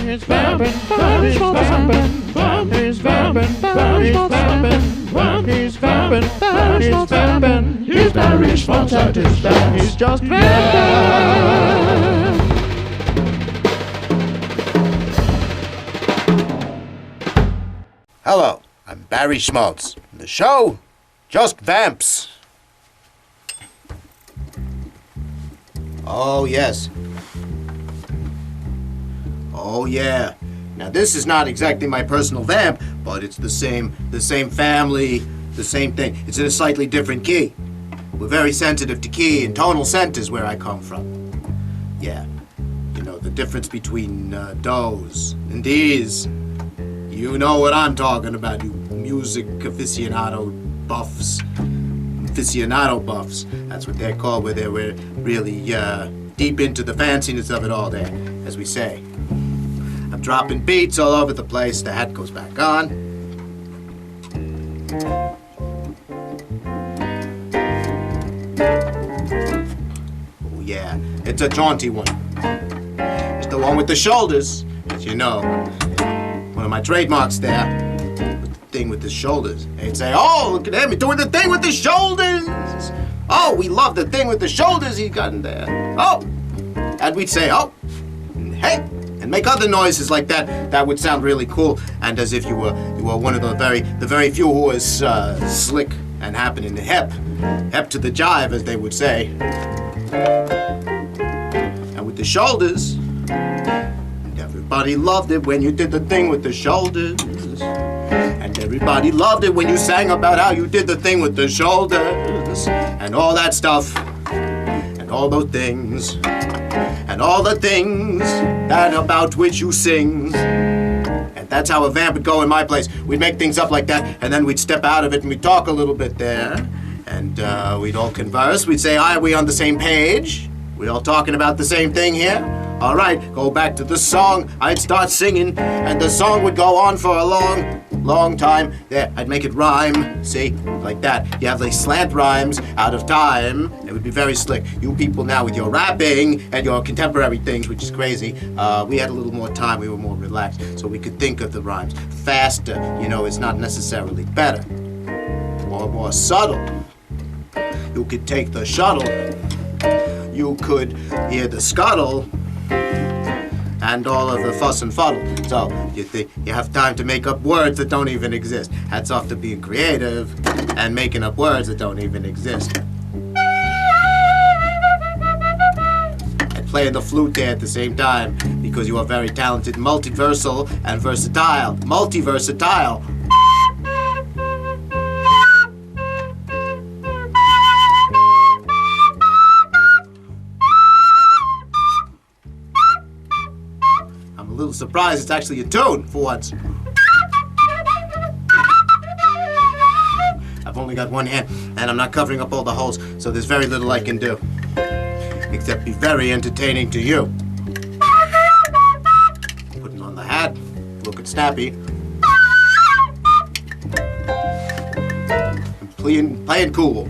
He's vamping, Barry Schmaltz is vamping. He's vamping, Barry Schmaltz is vamping. He's vamping, Barry Schmaltz is vamping. He's Barry Schmaltz at his best. He's just vamping. Hello, I'm Barry Schmaltz. The show, Just Vamps. Oh, yes. Oh, yeah. Now, this is not exactly my personal vamp, but it's the same family, the same thing. It's in a slightly different key. We're very sensitive to key, and tonal scent is where I come from. Yeah. You know, the difference between do's and d's. You know what I'm talking about, you music aficionado buffs. Aficionado buffs. That's what they're called, where they're really deep into the fanciness of it all there, as we say. I'm dropping beats all over the place. The hat goes back on. Oh yeah, it's a jaunty one. It's the one with the shoulders, as you know. One of my trademarks there, with the thing with the shoulders. They'd say, oh, look at him, he's doing the thing with the shoulders. Oh, we love the thing with the shoulders he's got in there. Oh, and we'd say, oh, and hey, and make other noises like that. That would sound really cool, and as if you were one of the very few who was slick and happening to hep to the jive, as they would say. And with the shoulders. Everybody loved it when you did the thing with the shoulders. And everybody loved it when you sang about how you did the thing with the shoulders. And all that stuff. And all those things. And all the things that about which you sing. And that's how a vamp would go in my place. We'd make things up like that, and then we'd step out of it and we'd talk a little bit there. And we'd all converse. We'd say, are we on the same page? We all talking about the same thing here? All right, go back to the song. I'd start singing, and the song would go on for a long time. There, I'd make it rhyme, see, like that. You have these slant rhymes out of time. It would be very slick. You people now with your rapping and your contemporary things, which is crazy, we had a little more time. We were more relaxed, so we could think of the rhymes faster. You know, it's not necessarily better or more subtle. You could take the shuttle. You could hear the scuttle. And all of the fuss and fuddle. So, you think you have time to make up words that don't even exist. Hats off to being creative and making up words that don't even exist. And playing the flute there at the same time, because you are very talented, multiversal and versatile. Multi-versatile. A little surprised it's actually a tune for once. I've only got one hand and I'm not covering up all the holes, so there's very little I can do except be very entertaining to you. Putting on the hat, looking snappy. And playing cool.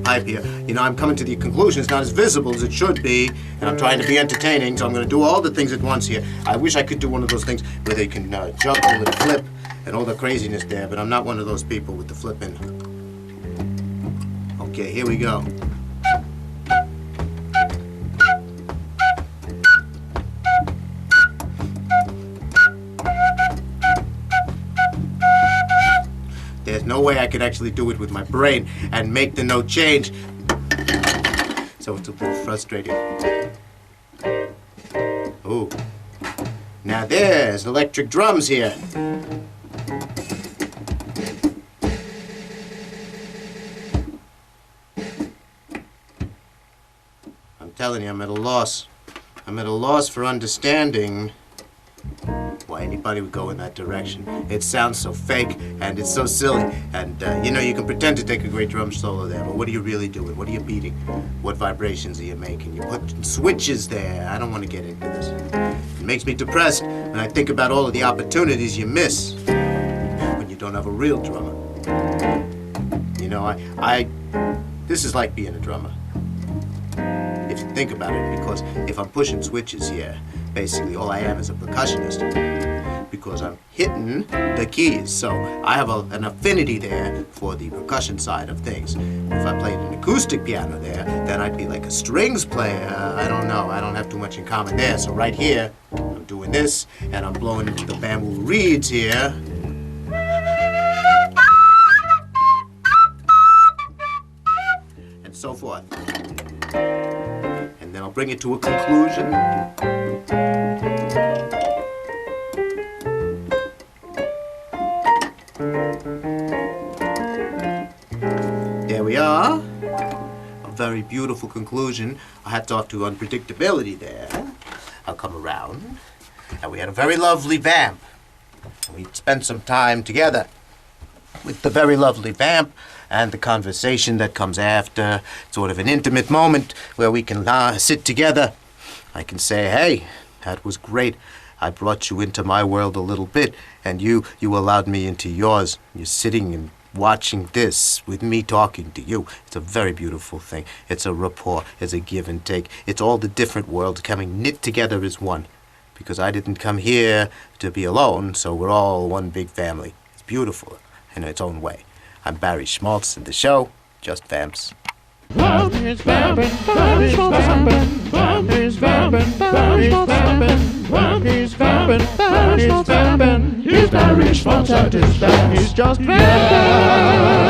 Pipe here. You know, I'm coming to the conclusion it's not as visible as it should be, and I'm trying to be entertaining, so I'm going to do all the things at once here. I wish I could do one of those things where they can juggle and flip and all the craziness there, but I'm not one of those people with the flipping. Okay, here we go. There's no way I could actually do it with my brain and make the note change. So it's a little frustrating. Oh. Now there's electric drums here. I'm telling you, I'm at a loss. I'm at a loss for understanding why anybody would go in that direction. It sounds so fake, and it's so silly, and you know, you can pretend to take a great drum solo there, but what are you really doing? What are you beating? What vibrations are you making? You put switches there. I don't want to get into this. It makes me depressed when I think about all of the opportunities you miss when you don't have a real drummer. You know, this is like being a drummer. If you think about it, because if I'm pushing switches here, Basically, all I am is a percussionist because I'm hitting the keys. So I have an affinity there for the percussion side of things. If I played an acoustic piano there, then I'd be like a strings player. I don't know. I don't have too much in common there. So right here, I'm doing this, and I'm blowing into the bamboo reeds here. And so forth. And then I'll bring it to a conclusion. There we are. A very beautiful conclusion. I had to talk to unpredictability there. I'll come around. And we had a very lovely vamp. We spent some time together with the very lovely vamp and the conversation that comes after. Sort of an intimate moment where we can sit together. I can say, hey, that was great. I brought you into my world a little bit, and you allowed me into yours. You're sitting and watching this with me talking to you. It's a very beautiful thing. It's a rapport. It's a give and take. It's all the different worlds coming knit together as one. Because I didn't come here to be alone, so we're all one big family. It's beautiful in its own way. I'm Barry Schmaltz, and the show, Just Vamps. Vamp is vamping, Vamp is vamping, Vamp is vamping, Vamp is vamping, Vamp is vamping, Vamp is vamping. He's Barry Schmaltz at his vamp. He's just vamping.